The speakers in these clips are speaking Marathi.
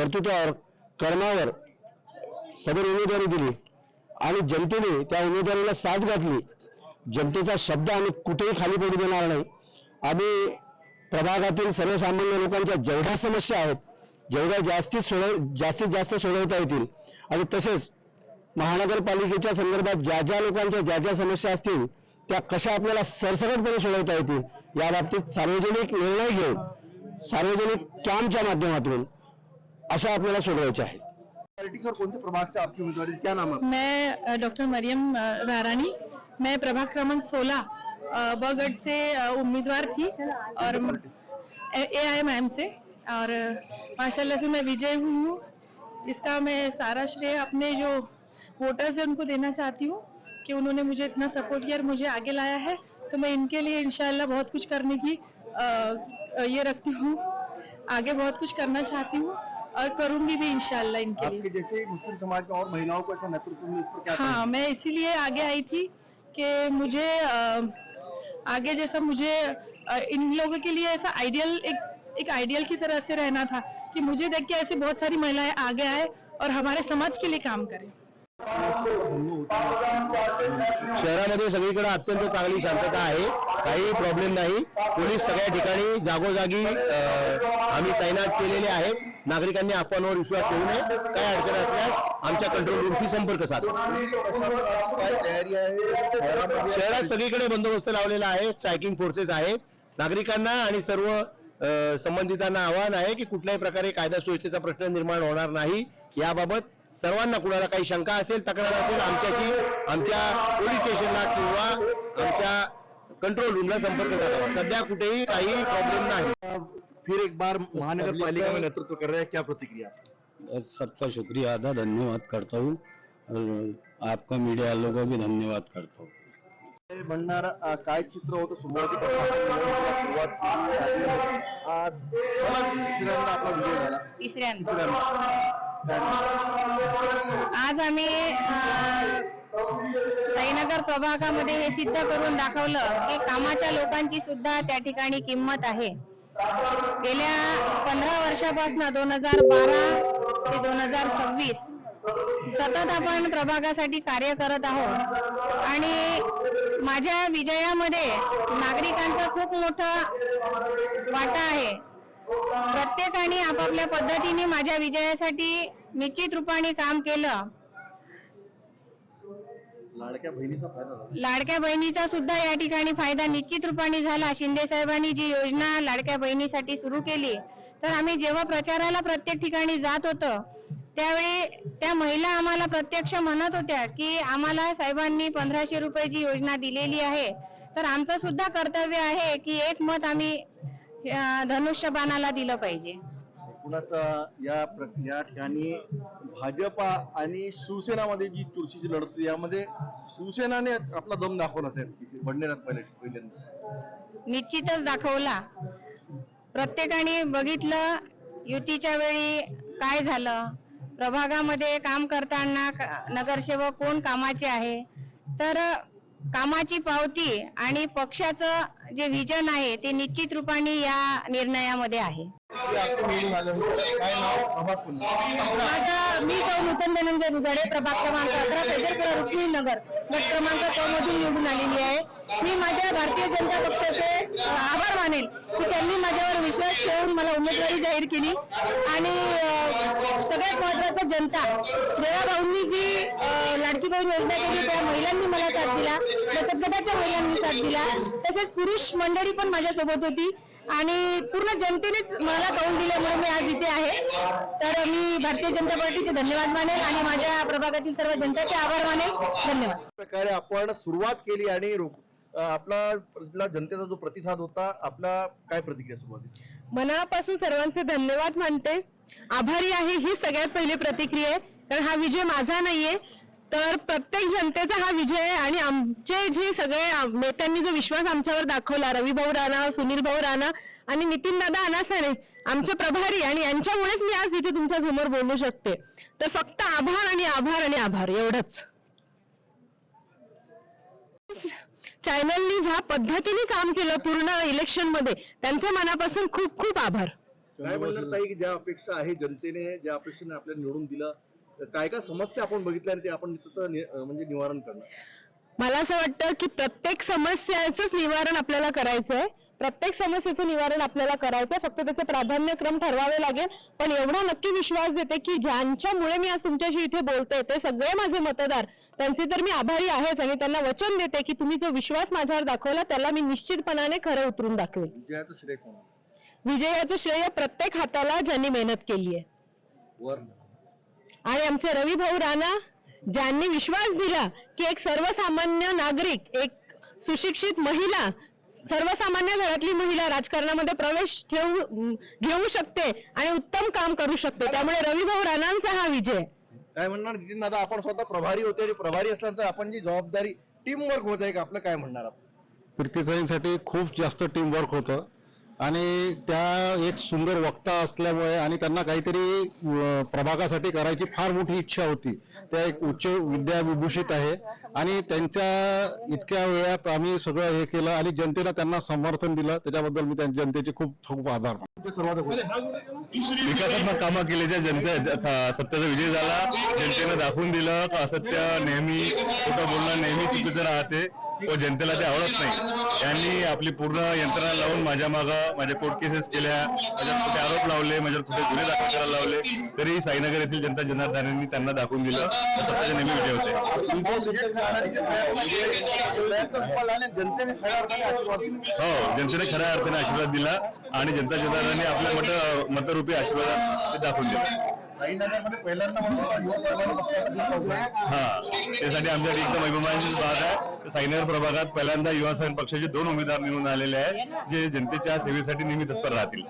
कर्तृत्वावर कर्मावर सदर उमेदवारी दिली आणि जनतेने त्या उमेदवारीला साथ घातली। जनतेचा शब्द आम्ही कुठेही खाली पडू देणार नाही। आम्ही प्रभागातील सर्वसामान्य लोकांच्या जेवढ्या समस्या आहेत जेवढ्या जास्तीत जास्त सोडवता येतील आणि तसेच महानगरपालिकेच्या संदर्भात ज्या लोकांच्या समस्या असतील त्या कशा आपल्याला सरसकटपणे सोडवता येतील या बाबतीत सार्वजनिक निर्णय घेऊन सार्वजनिक कॅम्पच्या माध्यमातून अशा आपल्याला सोडवायचे आहेत। कौन से प्रभाग से आपकी उम्मीदवारी, क्या नाम है? मैं डॉक्टर मरियम रारानी, मैं प्रभाग क्रमांक 16 बगड़ से उम्मीदवार थी और AIMIM से, और माशाल्लाह से मैं विजय हुई हूँ। इसका मैं सारा श्रेय अपने जो वोटर्स हैं उनको देना चाहती हूँ कि उन्होंने मुझे इतना सपोर्ट किया और मुझे आगे लाया है। तो मैं इनके लिए इंशाल्लाह बहुत कुछ करने की ये रखती हूँ, आगे बहुत कुछ करना चाहती हूँ और करूंगी भी इंशाल्लाह इनके लिए। आपके जैसे मुस्लिम समाज में और महिलाओं को ऐसा नेतृत्व में इस पर क्या हाँ, मैं इसीलिए आगे आई थी कि मुझे आगे जैसा मुझे इन लोगों के लिए ऐसा आइडियल एक आइडियल की तरह से रहना था कि मुझे देख के ऐसे बहुत सारी महिलाएं आगे आए और हमारे समाज के लिए काम करें। शहरामध्ये सगळीकडे अत्यंत चांगली शांतता आहे, काही प्रॉब्लेम नाही। पोलीस सगळ्या ठिकाणी जागोजागी आम्ही तैनात केलेले आहेत। नागरिकांनी अफवांवर विश्वास ठेवू नये, काही अडचण असल्यास आमच्या कंट्रोल रूमशी संपर्क साधा। शहरात सगळीकडे बंदोबस्त लावलेला आहे, स्ट्रायकिंग फोर्सेस आहेत। नागरिकांना आणि सर्व संबंधितांना आवाहन आहे की कुठल्याही प्रकारे कायदा सुव्यवस्थेचा प्रश्न निर्माण होणार नाही। याबाबत सर्वांना कुणाला काही शंका असेल, तक्रार असेल, आमच्या पोलीस स्टेशनला किंवा आमच्या कंट्रोल रूमला संपर्क साधावा। सध्या कुठेही काही प्रॉब्लेम नाही। फिर एक बार महानगर पालिका में नेतृत्व कर रहे हैं, क्या प्रतिक्रिया? सबका शुक्रिया अदा धन्यवाद करता हूँ और आपका मीडिया वालों को भी धन्यवाद करता हूँ। बनणार काय चित्र होतं सुरुवात आज तिसऱ्यांदा आपला विजय झाला। तिसऱ्यांदा आज आम्ही साईनगर प्रभागामध्ये हे सिद्ध करून दाखवलं की कामाच्या लोकांची सुद्धा त्या ठिकाणी किंमत आहे। गेल्या 15 वर्षापासून 2012 ते 2026 सतत आपण प्रभागासाठी कार्य करत आहोत आणि माझ्या विजयामध्ये नागरिकांचा खूप मोठा वाटा आहे। प्रत्येकाने आपापल्या पद्धतीने माझ्या विजयासाठी निश्चित रूपाने काम केलं। लाडक्या बहिणीचा सुद्धा या ठिकाणी फायदा निश्चित रूपाने झाला। शिंदे साहेबांनी जी योजना लाडक्या बहिणीसाठी सुरू केली, तर आम्ही जेव्हा प्रचाराला प्रत्येक ठिकाणी जात होतो त्यावेळी त्या महिला आम्हाला प्रत्यक्ष म्हणत होत्या की आम्हाला साहेबांनी 1500 रुपयाची योजना दिलेली आहे, तर आमचं सुद्धा कर्तव्य आहे की एक मत आम्ही धनुष्यबाणाला दिलं पाहिजे। या ठिकाणी भाजपा आणि शिवसेनामध्ये जी चुरशीची लढत यामध्ये शिवसेनाने आपला दम दाखवला बनण्यात पहिल्यांदा निश्चितच दाखवला। प्रत्येकाने बघितलं युतीच्या वेळी काय झालं, प्रभागामध्ये काम करताना नगरसेवक कोण कामाचे आहे, तर कामाची पावती आणि पक्षाचं जे विजन आहे ते निश्चित रूपाने या निर्णयामध्ये आहे। मी नूतन धनंजय भुजाडे, प्रभाग क्रमांक 11 तेजरपुरा रुक्मिणीनगर गट क्रमांक 2 मधून निवडून आलेली आहे। मी माझ्या भारतीय जनता पक्षाचे आभार मानेल की त्यांनी माझ्यावर विश्वास ठेवून मला उमेदवारी जाहीर केली आणि सगळ्यात महत्त्वाचं जनता जेव्हा भाऊंनी जी लाडकी बहीण योजना केली त्या महिलांनी मला साथ दिला, बचत गटाच्या महिलांनी साथ दिला, तसेच पुरुष मंडळी पण माझ्यासोबत होती आणि पूर्ण जनतेनेच मला कौल दिल्यामुळे मी आज इथे आहे। तर मी भारतीय जनता पार्टीचे धन्यवाद मानेल आणि माझ्या प्रभागातील सर्व जनतेचे आभार मानेल। धन्यवाद। प्रकारे आपण सुरुवात केली आणि आपला जनतेचा जो प्रतिसाद होता, आपला काय प्रतिक्रिया सुरुवात? मनापासून सर्वांचे धन्यवाद मानते, आभारी आहे ही सगळ्यात पहिली प्रतिक्रिया आहे। कारण हा विजय माझा नाहीये, तर प्रत्येक जनतेचा हा विजय आहे आणि आमचे जे सगळे नेत्यांनी जो विश्वास आमच्यावर दाखवला, रवी भाऊ राणा, सुनील भाऊ राणा आणि नितीन दादा अनासाने आमचे प्रभारी, आणि यांच्यामुळेच मी आज इथे तुमच्या समोर बोलू शकते। तर फक्त आभार आणि आभार आणि आभार एवढंच। चॅनलनी ज्या पद्धतीने काम केलं पूर्ण इलेक्शन मध्ये, त्यांचे मनापासून खूप खूप आभार। काय म्हणणार ताई की ज्या अपेक्षा आहे जनतेने ज्या अपेक्षेने आपल्याला निवडून दिलं, तर काय काय समस्या आपण बघितल्या आणि ते आपण म्हणजे निवारण करणार? मला असं वाटतं की प्रत्येक समस्याचंच निवारण आपल्याला करायचंय, प्रत्येक समस्येचं निवारण आपल्याला करायचंय, फक्त त्याचे प्राधान्यक्रम ठरवावे लागेल. पण एवढा नक्की विश्वास देते की ज्यांच्यामुळे मी आज तुमच्याशी इथे बोलते ते सगळे माझे मतदार, त्यांचे तर मी आभारी आहेच आणि त्यांना वचन देते की तुम्ही जो विश्वास माझ्यावर दाखवला त्याला मी निश्चितपणाने खरं उतरून दाखवेल. विजयाचं श्रेय कोण? विजयाचं श्रेय प्रत्येक हाताला ज्यांनी मेहनत केली आहे वर आणि आमचे रवी भाऊ राणा ज्यांनी विश्वास दिला की एक सर्वसामान्य नागरिक, एक सुशिक्षित महिला, सर्वसामान्य घरातली महिला राजकारणामध्ये प्रवेश घेऊ शकते आणि उत्तम काम करू शकते, त्यामुळे रवी भाऊ राणांचा हा विजय. काय म्हणणार नितीन दादा, आपण स्वतः प्रभारी होते आणि प्रभारी असल्यानंतर आपण जी जबाबदारी टीम वर्क होत आहे, आपलं काय म्हणणार आपण? कीर्तीताईंसाठी खूप जास्त टीम वर्क होतं आणि त्या एक सुंदर वक्ता असल्यामुळे आणि त्यांना काहीतरी प्रभागासाठी करायची फार मोठी इच्छा होती. त्या एक उच्च विद्याविभूषित आहे आणि त्यांच्या इतक्या वेळात आम्ही सगळं हे केलं आणि जनतेला त्यांना समर्थन दिलं, त्याच्याबद्दल मी त्या जनतेचे खूप खूप आभार मानतो. सर्वात विकासात्मक कामं केल्याच्या सत्याचा विजय झाला. जनतेनं दाखवून दिलं का असत्य नेहमी खोटं बोलणं नेहमी चुकीचं राहते व जनतेला ते आवडत नाही. यांनी आपली पूर्ण यंत्रणा लावून माझ्या मागं माझ्या कोर्ट केसेस केल्या, माझ्यावर कुठे आरोप लावले, माझ्यावर कुठे गुन्हे दाखल करायला लावले, तरी साईनगर येथील जनता जनार्दनांनी त्यांना दाखवून दिलं सत्याचे नेहमी विजय होते. हो, जनतेने खऱ्या अर्थाने आशीर्वाद दिला आणि जनता जनार्दनांनी आपल्या मतरूपी आशीर्वाद दाखवून दिला. हा, त्यासाठी आमच्याकडे एकदम अभिमानाची बात आहे. साईनगर प्रभागात पहिल्यांदा युवा स्वाभिमान पक्षाचे 2 उमेदवार निवडून आलेले आहेत जे जनतेच्या सेवेसाठी नेहमी तत्पर राहतील.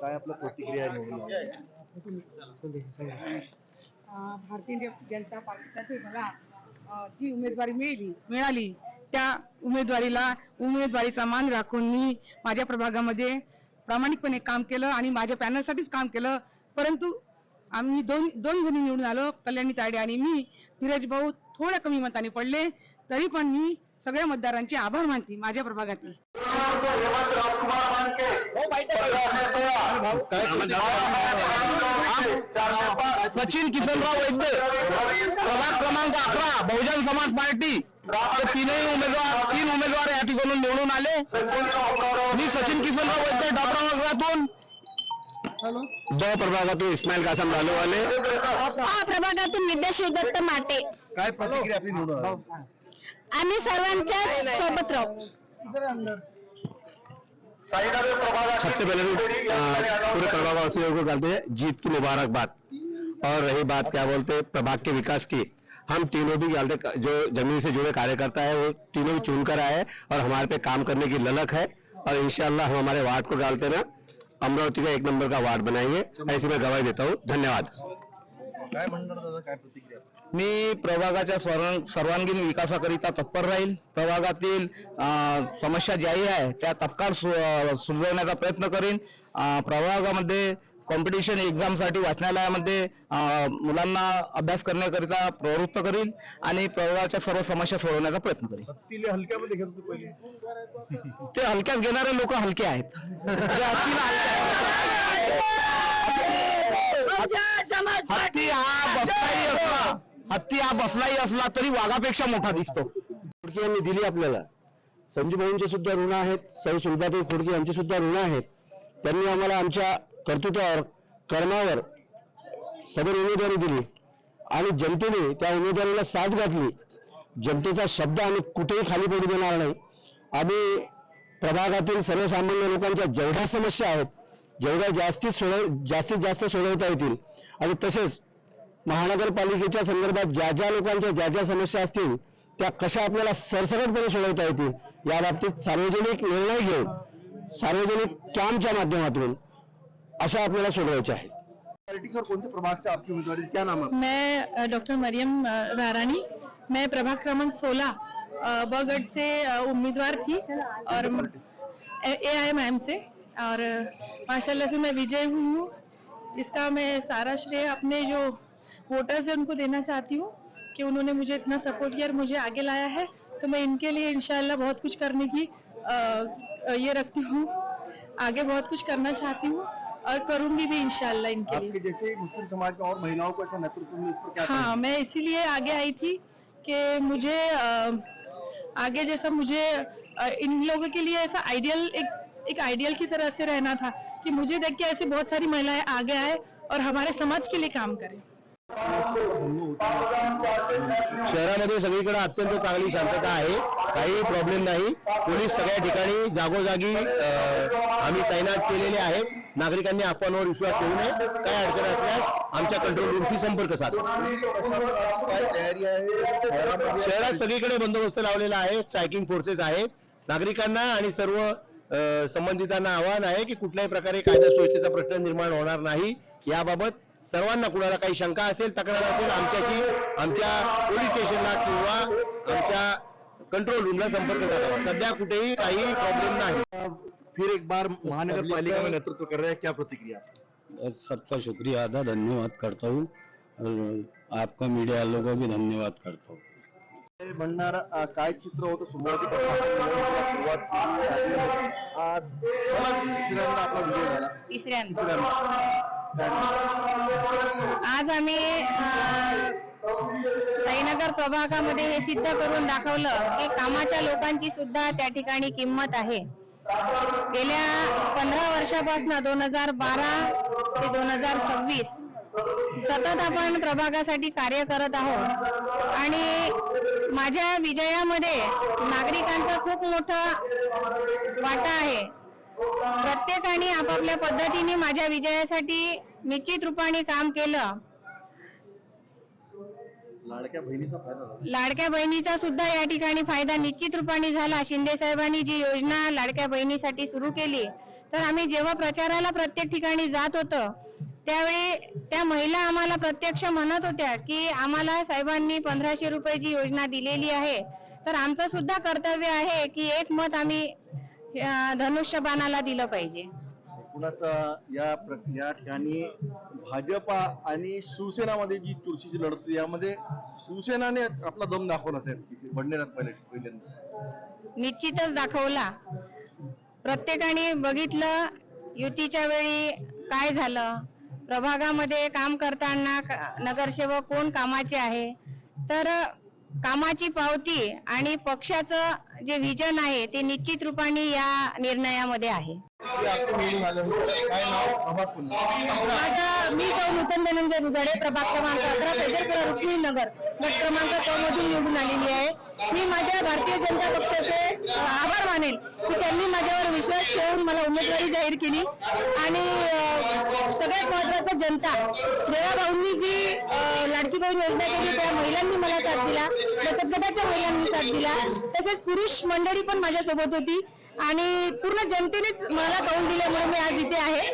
काय आपलं प्रतिक्रिया भारतीय जनता पार्टीतर्फे मला जी उमेदवारी मिळाली त्या उमेदवारीचा मान राखून मी माझ्या प्रभागामध्ये प्रामाणिकपणे काम केलं आणि माझ्या पॅनलसाठीच काम केलं. परंतु आम्ही दोन जणी निवडून आलो, कल्याणी तायडे आणि मी. धीरज भाऊ थोड्या कमी मताने पडले, तरी पण मी सगळ्या मतदारांचे आभार मानते माझ्या प्रभागातील. सचिन किसनराव वैद्य, प्रभाग क्रमांक 11, बहुजन समाज पार्टी. तीन उमेदवार या ठिकाणी निवडून आले. मी सचिन किसनराव वैद्य डॉक्टरातून, प्रभागातून इस्माईल कासम लालूवाले, प्रभागातून विद्या शिवदत्त माटे. काय प्रतिक्रिया आपली निवडून? आम्ही सर्वांच्या सोबत राहू. सबसे पहले पूरे प्रभागवासियों को करते हैं जीत की मुबारकबाद. और रही बात क्या बोलते प्रभाग के विकास की, हम तीनों भी जो जमीन से जुड़े कार्यकर्ता है वो तीनों भी चुनकर आए और हमारे पे काम करने की ललक है और इंशाल्लाह हम हमारे वार्ड को डालते ना अमरावती का 1 नंबर का वार्ड बनाएंगे, ऐसी मैं गवाही देता हूँ. धन्यवाद. काय म्हणणार दादा, काय प्रतिक्रिया? मी प्रभागाच्या सर्वांगीण विकासाकरिता तत्पर राहील. प्रभागातील समस्या ज्याही आहे त्या तत्काळ सुलझवण्याचा प्रयत्न करीन. प्रभागामध्ये कॉम्पिटिशन एक्झामसाठी वाचनालयामध्ये मुलांना अभ्यास करण्याकरिता प्रवृत्त करीन आणि प्रभागाच्या सर्व समस्या सोडवण्याचा प्रयत्न करीन. हत्तीले हलक्यामध्ये घेत होते पहिले, ते हलक्यात घेणारे लोक हलके आहेत. हत्ती हा बसलाही असला तरी वाघापेक्षा मोठा दिसतो. खोडके यांनी दिली आपल्याला. संजू भाऊंचे सुद्धा ऋण आहेत, सौ सुलभाताई खोडके यांची सुद्धा ऋण आहेत. त्यांनी आम्हाला आमच्या कर्तृत्वावर कर्मावर सदर उमेदवारी दिली आणि जनतेने त्या उमेदवारीला साथ घातली. जनतेचा शब्द आम्ही कुठेही खाली पडू देणार नाही. आम्ही प्रभागातील सर्वसामान्य लोकांच्या जेवढ्या समस्या आहेत जेवढ्या जास्तीत जास्त सोडवता येतील आणि तसेच महानगरपालिकेच्या संदर्भात ज्या लोकांच्या समस्या असतील त्या कशा आपल्याला सरसकटपणे सोडवता येतील या बाबतीत सार्वजनिक निर्णय घेऊन सार्वजनिक कॅम्पच्या माध्यमातून अशा आपल्याला सोडवायच्या आहेत. पार्टी और कौन से प्रभाग से आपकी उम्मीदवारी, क्या नाम है? मैं डॉक्टर मरियम रारानी, मैं प्रभाग क्रमांक 16 बगड़ से उम्मीदवार थी और AIMIM से, और माशाल्लाह से मैं विजय हुई हूँ. इसका मैं सारा श्रेय अपने जो वोटर्स हैं उनको देना चाहती हूँ कि उन्होंने मुझे इतना सपोर्ट किया और मुझे आगे लाया है. तो मैं इनके लिए इंशाल्लाह बहुत कुछ करने की ये रखती हूँ, आगे बहुत कुछ करना चाहती हूँ और करूंगी भी इंशाल्लाह इनके लिए। आपके जैसे मुस्लिम समाज में और महिलाओं को ऐसा नेतृत्व में, इस पर क्या हाँ, मैं इसीलिए आगे आई थी कि मुझे आगे जैसा मुझे इन लोगों के लिए ऐसा आइडियल एक आइडियल की तरह से रहना था कि मुझे देख के ऐसी बहुत सारी महिलाएं आगे आए और हमारे समाज के लिए काम करें। शहरामध्ये सगळीकडे अत्यंत चांगली शांतता आहे, काही प्रॉब्लेम नाही. पोलीस सगळ्या ठिकाणी जागोजागी आम्ही तैनात केलेले आहेत. नागरिकांनी अफवांवर विश्वास ठेवू नये. काही अडचण असल्यास आमच्या कंट्रोल रूमशी संपर्क साधा. काय तयारी आहे शहरात सगळीकडे बंदोबस्त लावलेला आहे, स्ट्रायकिंग फोर्सेस आहेत. नागरिकांना आणि सर्व संबंधितांना आवाहन आहे की कुठल्याही प्रकारे कायदा सुव्यवस्थेचा प्रश्न निर्माण होणार नाही. याबाबत सर्वांना कुणाला काही शंका असेल, तक्रार असेल, आमच्या पोलीस स्टेशनला किंवा आमच्या कंट्रोल रूमला संपर्क साधावा. सध्या कुठेही काही प्रॉब्लेम नाही. फिर एक बार महानगर पालिका में नेतृत्व कर रहे हैं, क्या प्रतिक्रिया? सबका शुक्रिया अदा धन्यवाद करता हूँ और आपका मीडिया वालों को भी धन्यवाद करता हूँ. म्हणणारा काय चित्र होतं सुरुवातीला सुरुवात केली आहे. आज तिसऱ्यांदा आपला विजय झाला. आज आम्ही साईनगर प्रभागामध्ये हे सिद्ध करून दाखवलं की कामाच्या लोकांची सुद्धा त्या ठिकाणी किंमत आहे. गेल्या 15 वर्षापासून 2012 ते 2026 सतत आपण प्रभागासाठी कार्य करत आहोत आणि माझ्या विजयामध्ये नागरिकांचा खूप मोठा वाटा आहे. प्रत्येकाने आपापल्या पद्धतीने माझ्या विजयासाठी निश्चित रूपाने काम केलं. लाडक्या बहिणीचा फायदा झाला. लाडक्या बहिणीचा सुद्धा या ठिकाणी फायदा निश्चित रूपाने झाला. शिंदे साहेबांनी जी योजना लाडक्या बहिणीसाठी सुरू केली, तर आम्ही जेव्हा प्रचाराला प्रत्येक ठिकाणी जात होतो त्यावेळी त्या महिला आम्हाला प्रत्यक्ष म्हणत होत्या की आम्हाला साहेबांनी 1500 रुपयाची योजना दिलेली आहे, तर आमचं सुद्धा कर्तव्य आहे की एक मत आम्ही धनुष्यबाणाला दिलं पाहिजे. एकूणच या ठिकाणी भाजपा आणि शिवसेनामध्ये जी चुरशीची लढत होती, यामध्ये शिवसेनाने आपला दम दाखवला त्या बडनेरात पहिल्यांदा. निश्चितच दाखवला. प्रत्येकाने बघितलं युतीच्या वेळी काय झालं, प्रभागामध्ये काम करताना नगरसेवक कोण कामाचे आहे, तर कामाची पावती आणि पक्षाचं जे विजन आहे ते निश्चित रूपाने या निर्णयामध्ये आहे. मी सौ नूतन धनंजय भुजाडे, प्रभाग क्रमांक 11, फैजलपुरा रुक्मिणी नगर, गट क्रमांक 2 मधून निवडून आलेली आहे. मी माझ्या भारतीय जनता पक्षाचे आभार मानेल की त्यांनी माझ्यावर विश्वास ठेवून मला उमेदवारी जाहीर केली आणि सगळ्यात महत्वाचं जनता जेव्हा भाऊंनी जी लाडकी बहीण योजना केली त्या महिलांनी मला साथ दिला, बचत गटाच्या महिलांनी साथ दिला, तसेच पुरुष मंडळी पण माझ्यासोबत होती आणि पूर्ण जनतेनेच मला कौल दिल्यामुळे मी आज इथे आहे.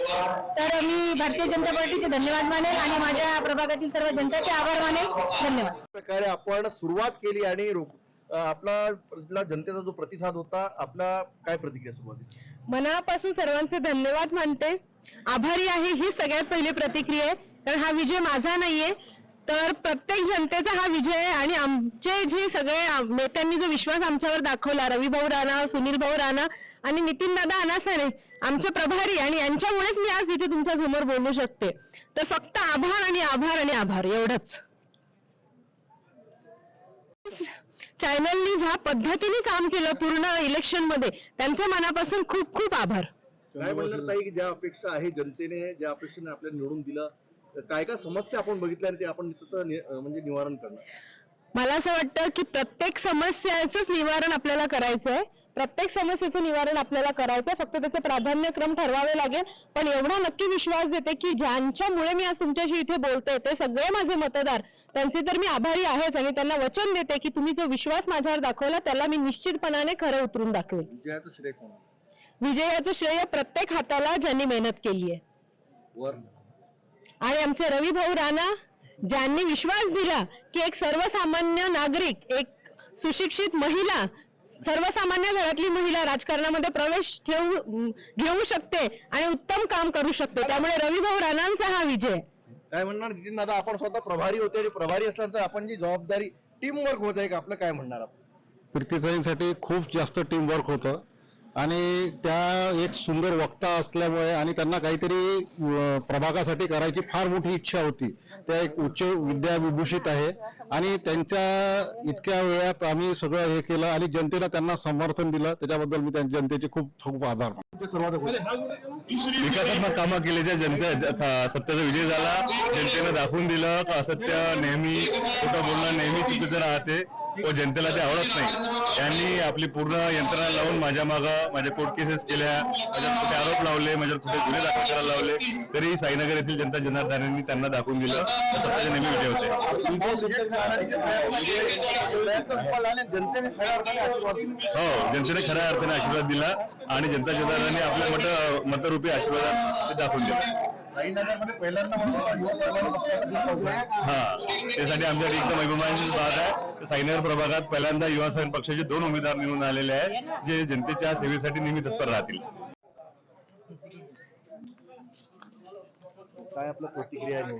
तर मी भारतीय जनता पार्टीचे धन्यवाद मानेल आणि माझ्या प्रभागातील सर्व जनतेचे आभार मानेल. धन्यवाद. प्रकारे आपण सुरुवात केली आणि आपला जनतेचा जो प्रतिसाद होता, आपला काय प्रतिक्रिया सुरुवात? मनापासून सर्वांचे धन्यवाद मानते, आभारी आहे. ही सगळ्यात पहिली प्रतिक्रिया आहे, कारण हा विजय माझा नाहीये, तर प्रत्येक जनतेचा हा विजय आहे. आणि आमचे जे सगळे नेत्यांनी जो विश्वास आमच्यावर दाखवला, रविभाऊ राणा, सुनील भाऊ राणा आणि नितीन दादा अनासारे आमचे प्रभारी, आणि यांच्यामुळेच मी आज इथे तुमच्या समोर बोलू शकते. तर फक्त आभार आणि आभार आणि आभार एवढंच. चॅनलनी ज्या पद्धतीने काम केलं पूर्ण इलेक्शन मध्ये, त्यांच्या मनापासून खूप खूप आभार. काय म्हणणार ताई, की ज्या अपेक्षा आहे जनतेने, ज्या अपेक्षेने आपल्याला निवडून दिलं, काय काय समस्या आपण बघितल्या आणि ते आपण म्हणजे निवारण करणार? मला असं वाटतं की प्रत्येक समस्याचंच निवारण आपल्याला करायचंय, प्रत्येक समस्येचं निवारण आपल्याला करायचंय, फक्त त्याचे प्राधान्यक्रम ठरवावे लागेल. पण एवढा नक्की विश्वास देते की ज्यांच्यामुळे मी आज तुमच्याशी इथे बोलते ते सगळे माझे मतदार, त्यांचे तर मी आभारी आहेच आणि त्यांना वचन देते की तुम्ही जो विश्वास माझ्यावर दाखवला त्याला मी निश्चितपणाने खरं उतरून दाखवेल. विजयाचं श्रेय कोण? विजयाचं श्रेय प्रत्येक हाताला ज्यांनी मेहनत केली आहे, आणि आमचे रविभाऊ राणा ज्यांनी विश्वास दिला की एक सर्वसामान्य नागरिक, एक सुशिक्षित महिला, सर्वसामान्य घरातली महिला राजकारणामध्ये प्रवेश घेऊ शकते आणि उत्तम काम करू शकते, त्यामुळे रविभाऊ राणांचा हा विजय. काय म्हणणार नितीन दादा, आपण स्वतः प्रभारी होते आणि प्रभारी असल्यानंतर आपण जी जबाबदारी टीम वर्क होत आहे, आपलं काय म्हणणार? कीर्तीताईंसाठी खूप जास्त टीम वर्क होतं आणि त्या एक सुंदर वक्ता असल्यामुळे आणि त्यांना काहीतरी प्रभागासाठी करायची फार मोठी इच्छा होती. त्या एक उच्च विद्याविभूषित आहे आणि त्यांच्या इतक्या वेळात आम्ही सगळं हे केलं आणि जनतेनं त्यांना समर्थन दिलं, त्याच्याबद्दल मी त्यांच्या जनतेचे खूप खूप आभार मानतो. विकासात्मक कामं केल्याच्या सत्याचा विजय झाला. जनतेनं दाखवून दिलं का असत्य नेहमी, खोटं बोलणं नेहमी चुकीचं राहते व जनतेला ते आवडत नाही. त्यांनी आपली पूर्ण यंत्रणा लावून माझ्या मागं माझ्या कोर्ट केसेस केल्या, माझ्यावर कुठे आरोप लावले, माझ्यावर कुठे गुन्हे दाखल करायला लावले, तरी साईनगर येथील जनता जनार्दनांनी त्यांना दाखवून दिलं तर सत्याचे नेहमी विजय होते. हो, जनतेने खऱ्या अर्थाने आशीर्वाद दिला आणि जनता जनार्दनांनी आपल्या मतरूपी आशीर्वाद दाखवून दिला. हा, त्यासाठी आमच्या एकदम अभिमानाची बात आहे. साईनगर प्रभागात पहिल्यांदा युवा स्वाभिमान पक्षाचे 2 उमेदवार निवडून आलेले आहेत, जे जनतेच्या सेवेसाठी नेहमी तत्पर राहतील. काय आपल्या प्रतिक्रिया आहे?